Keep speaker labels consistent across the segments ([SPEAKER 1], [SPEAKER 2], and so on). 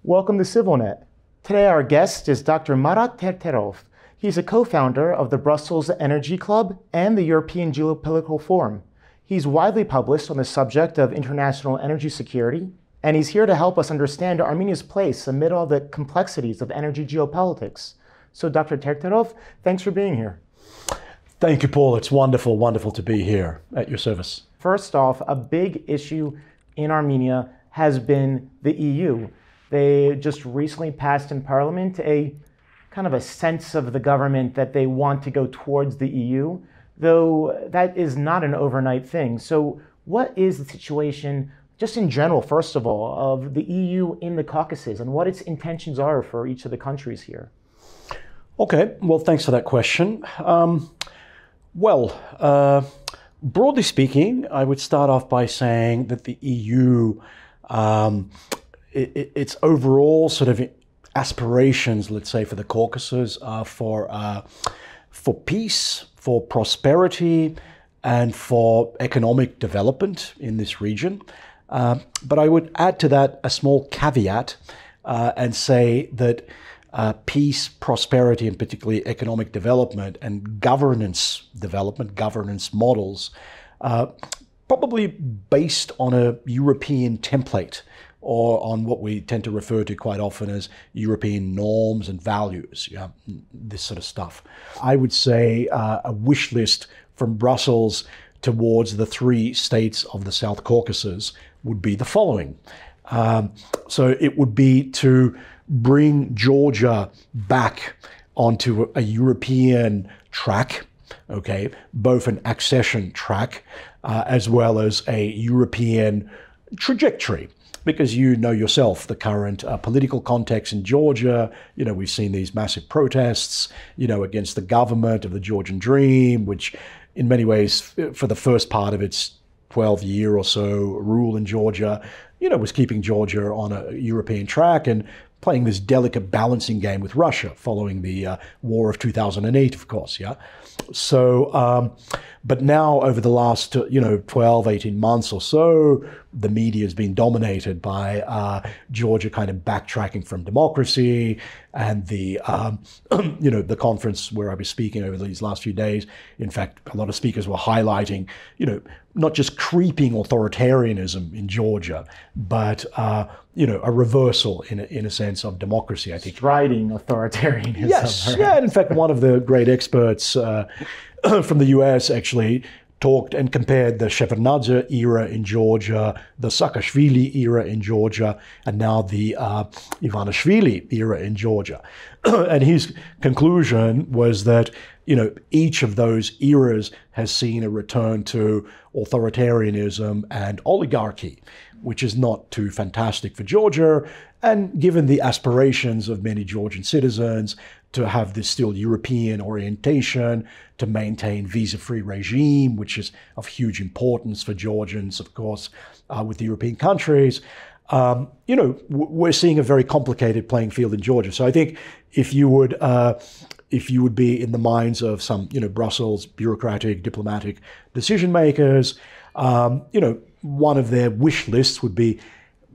[SPEAKER 1] Welcome to CivilNet. Today our guest is Dr. Marat Terterov. He's a co-founder of the Brussels Energy Club and the European Geopolitical Forum. He's widely published on the subject of international energy security, and he's here to help us understand Armenia's place amid all the complexities of energy geopolitics. So Dr. Terterov, thanks for being here.
[SPEAKER 2] Thank you, Paul. It's wonderful to be here at your service.
[SPEAKER 1] First off, a big issue in Armenia has been the EU. They just recently passed in Parliament a kind of a sense of the government that they want to go towards the EU, though that is not an overnight thing. So what is the situation, just in general, first of all, of the EU in the Caucasus and what its intentions are for each of the countries here?
[SPEAKER 2] Okay, well, thanks for that question. Broadly speaking, I would start off by saying that the EU, its overall sort of aspirations, let's say, for the Caucasus are for peace, for prosperity, and for economic development in this region. But I would add to that a small caveat and say that peace, prosperity, and particularly economic development and governance development, governance models, probably based on a European template or on what we tend to refer to quite often as European norms and values, this sort of stuff. I would say a wish list from Brussels towards the three states of the South Caucasus would be the following. So it would be to bring Georgia back onto a European track, okay, both an accession track as well as a European trajectory. Because you know yourself the current political context in Georgia. We've seen these massive protests, against the government of the Georgian dream, which in many ways, for the first part of its 12-year or so rule in Georgia, was keeping Georgia on a European track and playing this delicate balancing game with Russia following the war of 2008, of course, yeah? So, but now over the last, 12, 18 months or so, the media has been dominated by Georgia kind of backtracking from democracy and the, the conference where I was speaking over these last few days. In fact, a lot of speakers were highlighting, not just creeping authoritarianism in Georgia, but, a reversal in a sense of democracy, I think.
[SPEAKER 1] Striding authoritarianism.
[SPEAKER 2] Yes, yeah. And in fact, one of the great experts from the US actually talked and compared the Shevardnadze era in Georgia, the Saakashvili era in Georgia, and now the Ivanishvili era in Georgia. And his conclusion was that, each of those eras has seen a return to authoritarianism and oligarchy, which is not too fantastic for Georgia. And given the aspirations of many Georgian citizens to have this still European orientation, to maintain visa-free regime, which is of huge importance for Georgians, of course, with the European countries, we're seeing a very complicated playing field in Georgia. So I think if you would be in the minds of some, Brussels bureaucratic, diplomatic decision makers, one of their wish lists would be,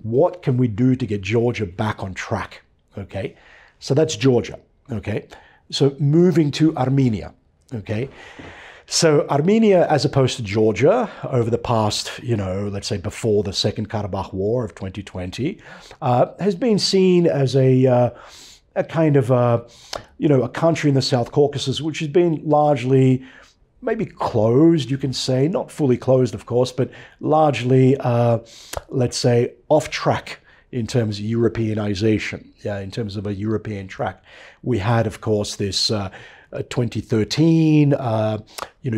[SPEAKER 2] what can we do to get Georgia back on track? Okay, so that's Georgia. Okay, so moving to Armenia. Okay, so Armenia, as opposed to Georgia, over the past, let's say before the Second Karabakh War of 2020, has been seen as a kind of a country in the South Caucasus, which has been largely maybe closed, you can say, not fully closed, of course, but largely, let's say, off track in terms of Europeanization, in terms of a European track. We had, of course, this 2013,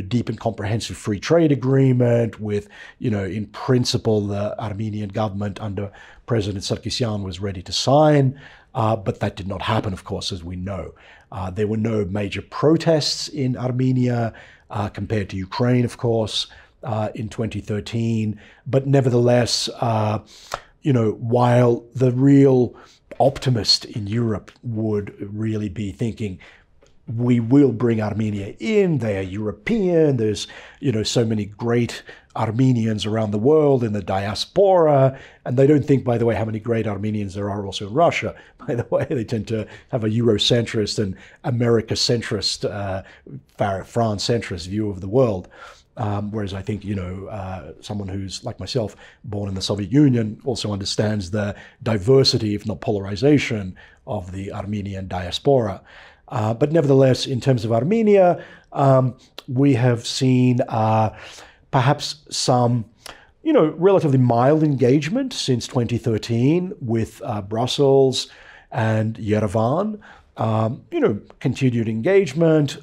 [SPEAKER 2] deep and comprehensive free trade agreement with, in principle, the Armenian government under President Sarkisyan was ready to sign, but that did not happen, of course, as we know. There were no major protests in Armenia compared to Ukraine, of course, in 2013. But nevertheless, while the real optimist in Europe would really be thinking, we will bring Armenia in, they are European, there's, so many great Armenians around the world in the diaspora. And they don't think, by the way, how many great Armenians there are also in Russia. By the way, they tend to have a Eurocentrist and America-centrist, France-centrist view of the world. Whereas I think, someone who's like myself, born in the Soviet Union, also understands the diversity, if not polarization, of the Armenian diaspora. But nevertheless, in terms of Armenia, we have seen perhaps some, relatively mild engagement since 2013 with Brussels and Yerevan. Continued engagement,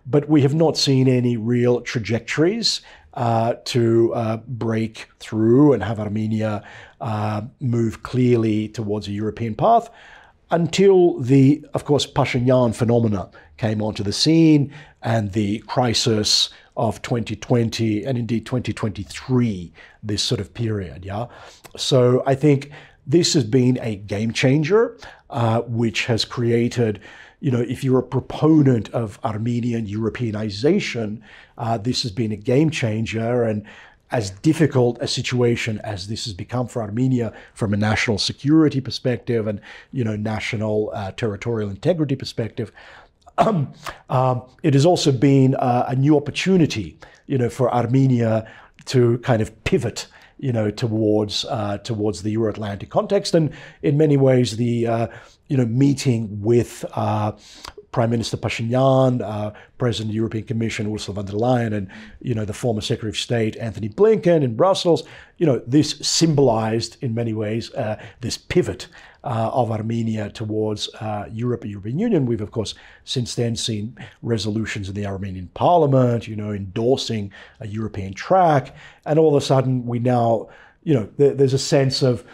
[SPEAKER 2] but we have not seen any real trajectories to break through and have Armenia move clearly towards a European path until the, of course, Pashinyan phenomena came onto the scene and the crisis of 2020 and indeed 2023, this sort of period, yeah? So I think this has been a game changer, which has created, if you're a proponent of Armenian Europeanization, this has been a game changer. And as difficult a situation as this has become for Armenia from a national security perspective and, national territorial integrity perspective, it has also been a new opportunity, for Armenia to kind of pivot, towards the Euro-Atlantic context. And in many ways, the meeting with Prime Minister Pashinyan, President of the European Commission Ursula von der Leyen, and the former Secretary of State Anthony Blinken in Brussels, this symbolized in many ways this pivot of Armenia towards Europe and European Union. We've of course since then seen resolutions in the Armenian Parliament, endorsing a European track, and all of a sudden we now, there's a sense of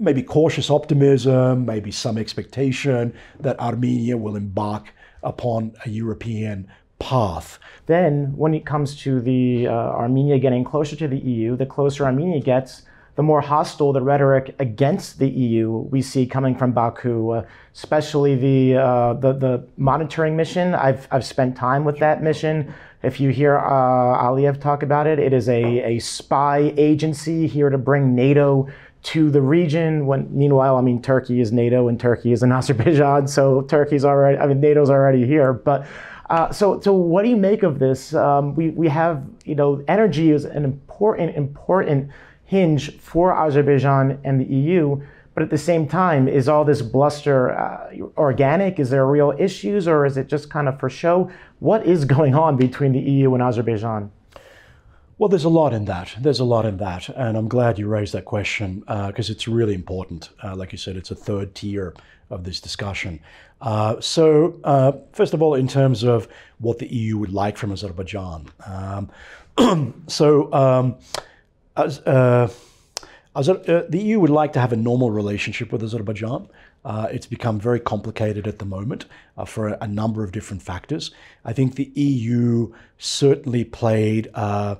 [SPEAKER 2] maybe cautious optimism, maybe some expectation that Armenia will embark upon a European path.
[SPEAKER 1] Then, when it comes to the Armenia getting closer to the EU, the closer Armenia gets, the more hostile the rhetoric against the EU we see coming from Baku, especially the monitoring mission. I've spent time with that mission. If you hear Aliyev talk about it, it is a spy agency here to bring NATO to the region. Meanwhile, Turkey is NATO and Turkey is in Azerbaijan, so NATO's already here. But so what do you make of this? We have, energy is an important hinge for Azerbaijan and the EU, but at the same time, is all this bluster organic? Is there real issues, or is it just kind of for show? What is going on between the EU and Azerbaijan?
[SPEAKER 2] Well, there's a lot in that. And I'm glad you raised that question because it's really important. Like you said, it's a third tier of this discussion. So first of all, in terms of what the EU would like from Azerbaijan. The EU would like to have a normal relationship with Azerbaijan. It's become very complicated at the moment for a number of different factors. I think the EU certainly played a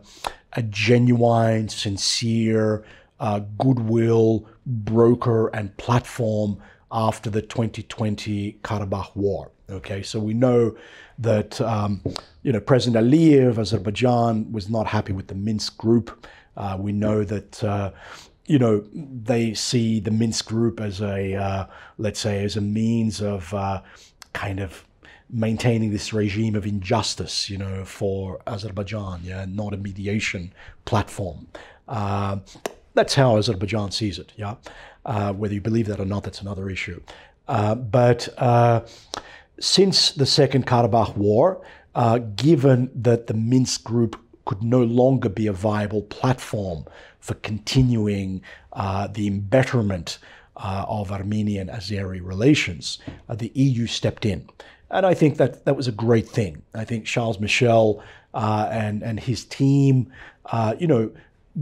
[SPEAKER 2] genuine, sincere, goodwill broker and platform after the 2020 Karabakh war. Okay, so we know that President Aliyev of Azerbaijan was not happy with the Minsk group. We know that they see the Minsk group as as a means of kind of maintaining this regime of injustice, for Azerbaijan, not a mediation platform. That's how Azerbaijan sees it, whether you believe that or not, that's another issue. But since the Second Karabakh War, given that the Minsk group could no longer be a viable platform for continuing the embetterment of Armenian-Azeri relations, the EU stepped in. And I think that was a great thing. I think Charles Michel and his team,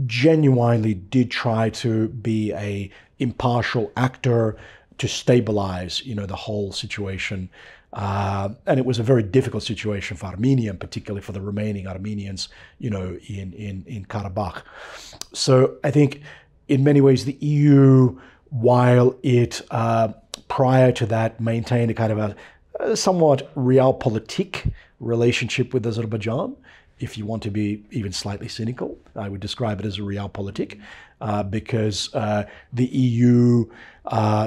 [SPEAKER 2] genuinely did try to be a impartial actor to stabilize, the whole situation. And it was a very difficult situation for Armenia, and particularly for the remaining Armenians, in Karabakh. So I think in many ways the EU, while it prior to that maintained a kind of a somewhat realpolitik relationship with Azerbaijan, if you want to be even slightly cynical, I would describe it as a realpolitik, because the EU,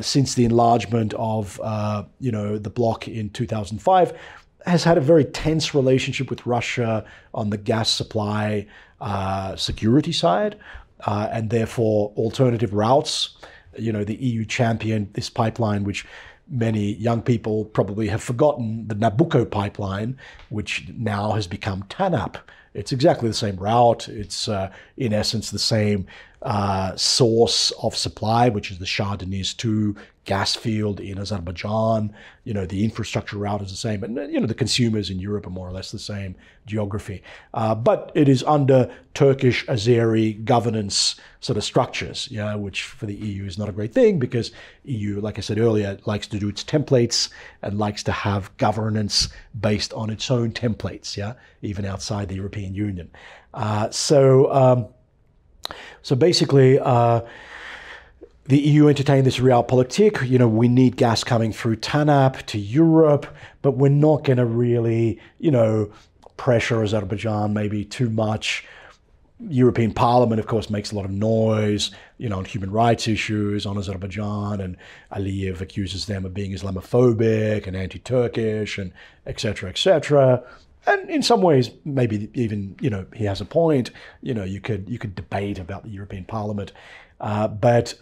[SPEAKER 2] since the enlargement of the bloc in 2005, has had a very tense relationship with Russia on the gas supply security side, and therefore alternative routes. The EU championed this pipeline, which many young people probably have forgotten, the Nabucco pipeline, which now has become TANAP. It's exactly the same route. It's in essence the same source of supply, which is the Shah Deniz 2 gas field in Azerbaijan. The infrastructure route is the same, and the consumers in Europe are more or less the same geography. But it is under Turkish Azeri governance sort of structures, which for the EU is not a great thing, because EU, like I said earlier, likes to do its templates and likes to have governance based on its own templates, even outside the European Union. So basically, the EU entertained this realpolitik. We need gas coming through TANAP to Europe, but we're not going to really, pressure Azerbaijan maybe too much. European Parliament, of course, makes a lot of noise, on human rights issues on Azerbaijan, and Aliyev accuses them of being Islamophobic and anti-Turkish, and et cetera, et cetera. And in some ways, maybe even, he has a point. You could debate about the European Parliament. But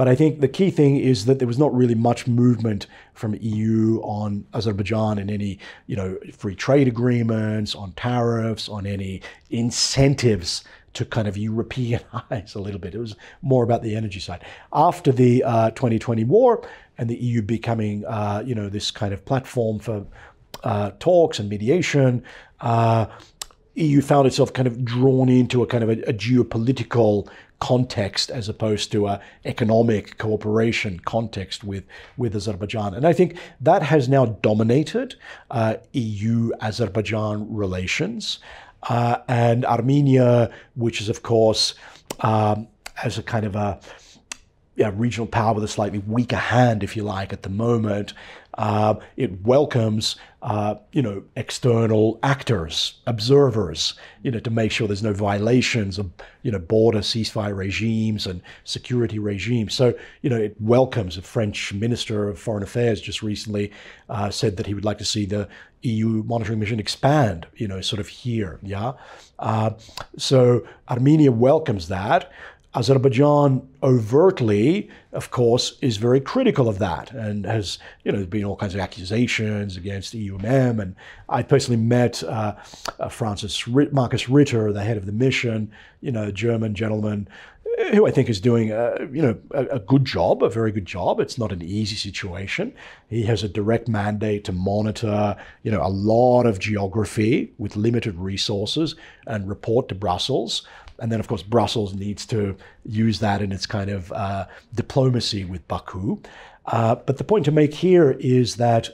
[SPEAKER 2] I think the key thing is that there was not really much movement from EU on Azerbaijan in any, free trade agreements, on tariffs, on any incentives to kind of Europeanize a little bit. It was more about the energy side. After the 2020 war and the EU becoming, this kind of platform for talks and mediation, EU found itself kind of drawn into a kind of a geopolitical context as opposed to a economic cooperation context with Azerbaijan. And I think that has now dominated EU-Azerbaijan relations. And Armenia, which is, of course, as a kind of a regional power with a slightly weaker hand, if you like, at the moment, it welcomes, external actors, observers, to make sure there's no violations of, border ceasefire regimes and security regimes. So, it welcomes. A French Minister of Foreign Affairs just recently said that he would like to see the EU monitoring mission expand, sort of here, So Armenia welcomes that. Azerbaijan overtly, of course, is very critical of that, and has, there's been all kinds of accusations against EUMM. And I personally met Marcus Ritter, the head of the mission, a German gentleman, who I think is doing, a good job, a very good job. It's not an easy situation. He has a direct mandate to monitor, a lot of geography with limited resources and report to Brussels. And then, of course, Brussels needs to use that in its kind of diplomacy with Baku. But the point to make here is that,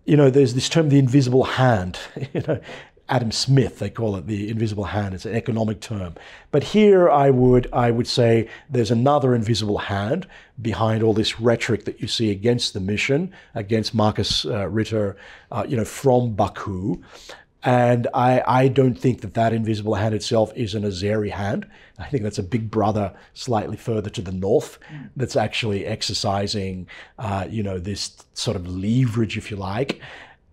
[SPEAKER 2] there's this term, the invisible hand. Adam Smith, they call it the invisible hand. It's an economic term. But here I would say there's another invisible hand behind all this rhetoric that you see against the mission, against Marcus Ritter, from Baku. And I don't think that invisible hand itself is an Azeri hand. I think that's a big brother slightly further to the north that's actually exercising, this sort of leverage, if you like.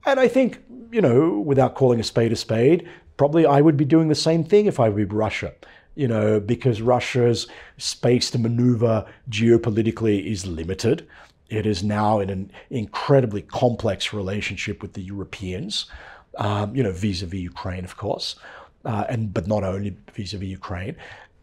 [SPEAKER 2] And I think, without calling a spade, probably I would be doing the same thing if I were Russia, because Russia's space to maneuver geopolitically is limited. It is now in an incredibly complex relationship with the Europeans. Vis-a-vis Ukraine, of course, but not only vis-a-vis Ukraine.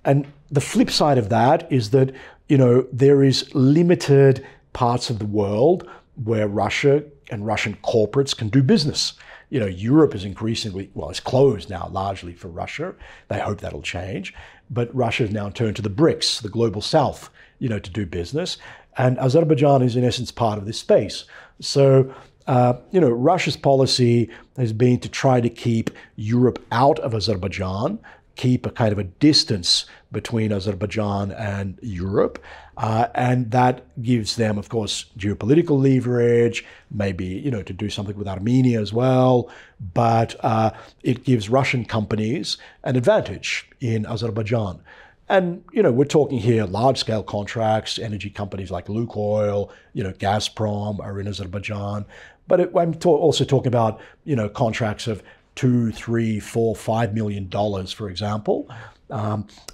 [SPEAKER 2] And the flip side of that is that, there is limited parts of the world where Russia and Russian corporates can do business. Europe is increasingly, it's closed now largely for Russia. They hope that'll change. But Russia has now turned to the BRICS, the global south, to do business. And Azerbaijan is in essence part of this space. So, Russia's policy has been to try to keep Europe out of Azerbaijan keep a kind of a distance between Azerbaijan and Europe. And that gives them, of course, geopolitical leverage, maybe, to do something with Armenia as well. But it gives Russian companies an advantage in Azerbaijan. And, we're talking here large-scale contracts, energy companies like Lukoil, Gazprom are in Azerbaijan. But I'm also talking about, contracts of $2, $3, $4, $5 million, for example,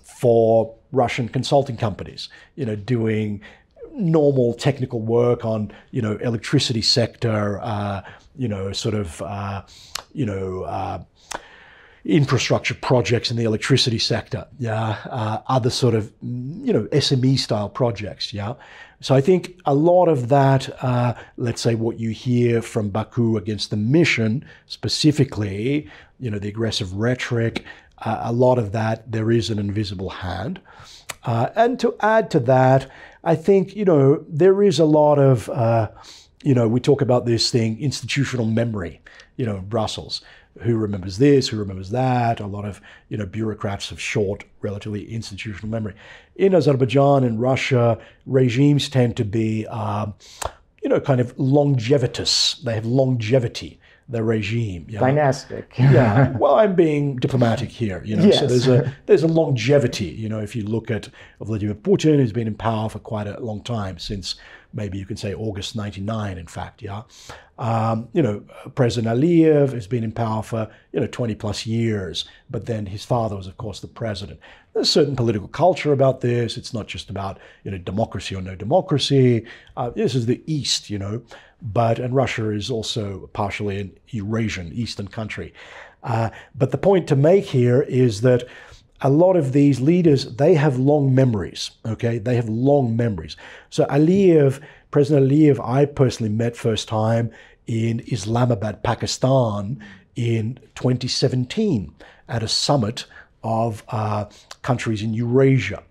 [SPEAKER 2] for Russian consulting companies, doing normal technical work on, electricity sector, infrastructure projects in the electricity sector, other sort of, SME style projects, So I think a lot of that, let's say what you hear from Baku against the mission, specifically, the aggressive rhetoric, a lot of that, there is an invisible hand. And to add to that, I think, there is a lot of, we talk about this thing, institutional memory, Brussels. Who remembers this, who remembers that? A lot of, bureaucrats have short, relatively institutional memory. In Azerbaijan and Russia, regimes tend to be, kind of longevitous. They have longevity, the regime.
[SPEAKER 1] Dynastic.
[SPEAKER 2] Yeah. Well, I'm being diplomatic here,
[SPEAKER 1] Yes.
[SPEAKER 2] So there's a longevity, if you look at Vladimir Putin, who's been in power for quite a long time, since maybe you can say August 99, in fact, President Aliyev has been in power for, 20 plus years, but then his father was, of course, the president. There's a certain political culture about this. It's not just about, democracy or no democracy. This is the East, and Russia is also partially an Eurasian Eastern country. But the point to make here is that a lot of these leaders, they have long memories, okay? They have long memories. So President Aliyev, I personally met first time in Islamabad, Pakistan in 2017 at a summit of countries in Eurasia.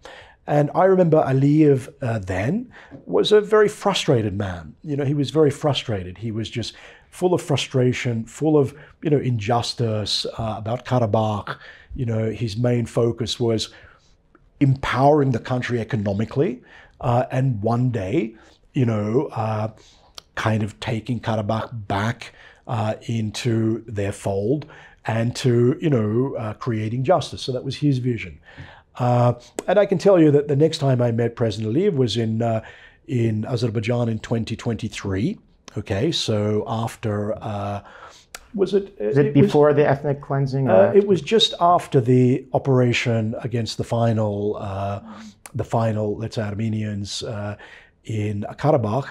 [SPEAKER 2] And I remember Aliyev then was a very frustrated man. He was very frustrated. He was just full of frustration, full of, injustice about Karabakh. His main focus was empowering the country economically, and one day, kind of taking Karabakh back into their fold and to, creating justice. So that was his vision. And I can tell you that the next time I met President Aliyev was in Azerbaijan in 2023. Okay, so after... Was it
[SPEAKER 1] before the ethnic cleansing?
[SPEAKER 2] It was just after the operation against the final, let's say, Armenians in Karabakh.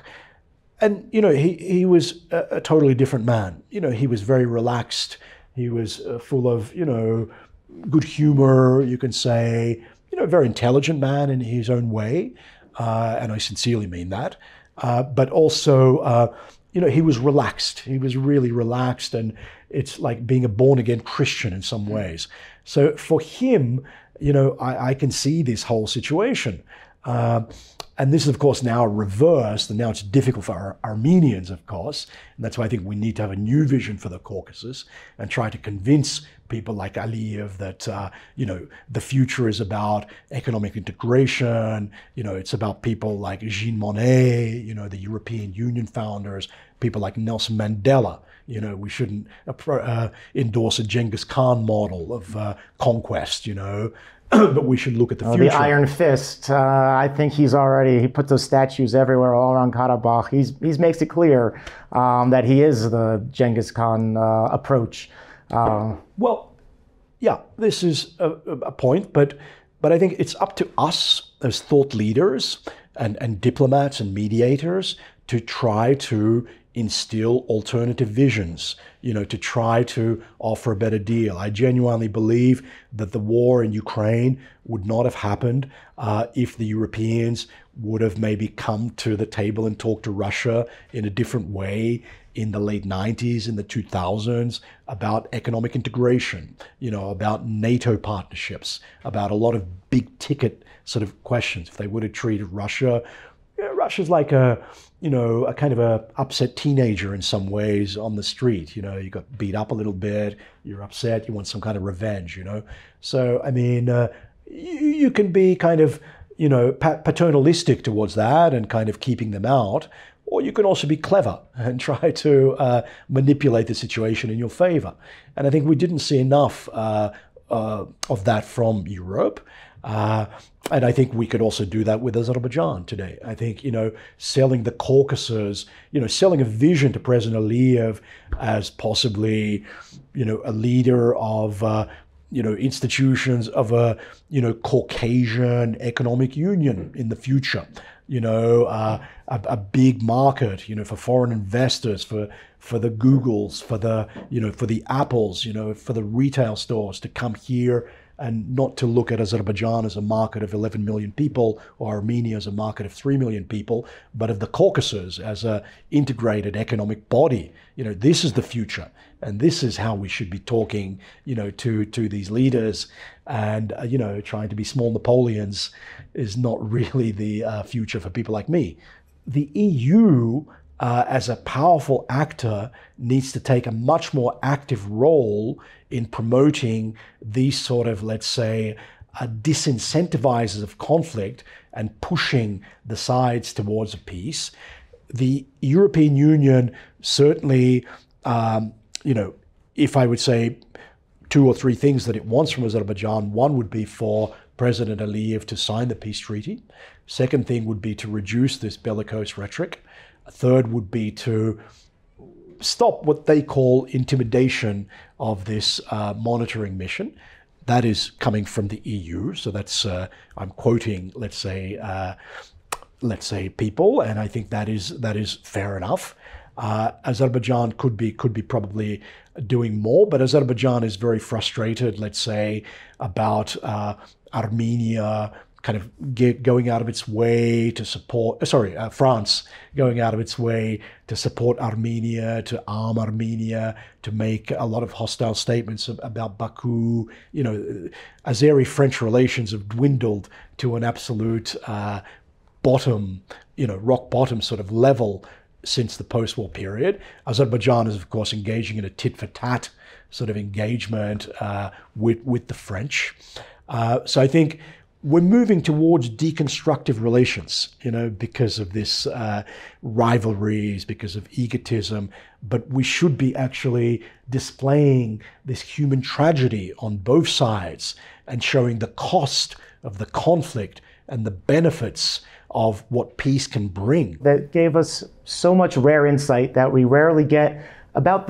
[SPEAKER 2] And, he was a totally different man. He was very relaxed. He was full of, good humor, you can say, very intelligent man in his own way. And I sincerely mean that. But also... he was relaxed. He was really relaxed, and it's like being a born-again Christian in some ways. So for him, I can see this whole situation. And this is, of course, now reversed, and now it's difficult for our Armenians, of course. And that's why I think we need to have a new vision for the Caucasus and try to convince people like Aliyev that, the future is about economic integration. It's about people like Jean Monnet, the European Union founders, people like Nelson Mandela. We shouldn't endorse a Genghis Khan model of conquest, but we should look at the future.
[SPEAKER 1] The Iron Fist, I think he put those statues everywhere all around Karabakh. He makes it clear that he is the Genghis Khan approach.
[SPEAKER 2] Well, yeah, this is a point, but I think it's up to us as thought leaders and diplomats and mediators to try to instill alternative visions, to try to offer a better deal. I genuinely believe that the war in Ukraine would not have happened if the Europeans would have maybe come to the table and talked to Russia in a different way in the late 90s, in the 2000s, about economic integration, about NATO partnerships, about a lot of big ticket sort of questions. If they would have treated Russia, Russia's like a kind of a upset teenager in some ways on the street. You got beat up a little bit, you're upset, you want some kind of revenge, So, I mean, you can be kind of, paternalistic towards that and kind of keeping them out, or you can also be clever and try to manipulate the situation in your favor. And I think we didn't see enough of that from Europe. And I think we could also do that with Azerbaijan today. I think, selling the Caucasus, selling a vision to President Aliyev as possibly, a leader of, institutions of a, Caucasian economic union in the future, a big market, for foreign investors, for the Googles, for the Apples, for the retail stores to come here and not to look at Azerbaijan as a market of 11 million people or Armenia as a market of 3 million people, but of the Caucasus as an integrated economic body. This is the future. And this is how we should be talking, to these leaders. And, trying to be small Napoleons is not really the future for people like me. The EU, as a powerful actor, needs to take a much more active role in promoting these sort of, let's say, disincentivizers of conflict and pushing the sides towards a peace. The European Union certainly, if I would say 2 or 3 things that it wants from Azerbaijan, one would be for President Aliyev to sign the peace treaty. Second thing would be to reduce this bellicose rhetoric. A third would be to stop what they call intimidation of this monitoring mission. That is coming from the EU. So that's, I'm quoting, let's say people, and I think that is fair enough. Azerbaijan could be probably doing more, but Azerbaijan is very frustrated, let's say, about Armenia kind of going out of its way to support, France going out of its way to support Armenia, to arm Armenia, to make a lot of hostile statements about Baku. Azeri-French relations have dwindled to an absolute bottom, rock bottom sort of level since the post-war period. Azerbaijan is, of course, engaging in a tit-for-tat sort of engagement with the French. So I think we're moving towards deconstructive relations, because of this rivalries, because of egotism, but we should be actually displaying this human tragedy on both sides and showing the cost of the conflict and the benefits of what peace can bring.
[SPEAKER 1] That gave us so much rare insight that we rarely get about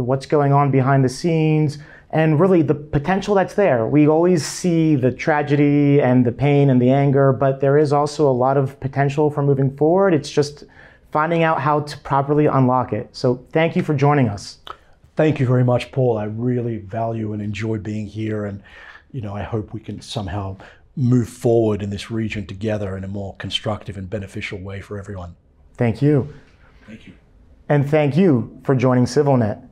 [SPEAKER 1] what's going on behind the scenes, and really the potential that's there. We always see the tragedy and the pain and the anger, but there is also a lot of potential for moving forward. It's just finding out how to properly unlock it. So thank you for joining us.
[SPEAKER 2] Thank you very much, Paul. I really value and enjoy being here, and I hope we can somehow move forward in this region together in a more constructive and beneficial way for everyone.
[SPEAKER 1] Thank you.
[SPEAKER 2] Thank you.
[SPEAKER 1] And thank you for joining CivilNet.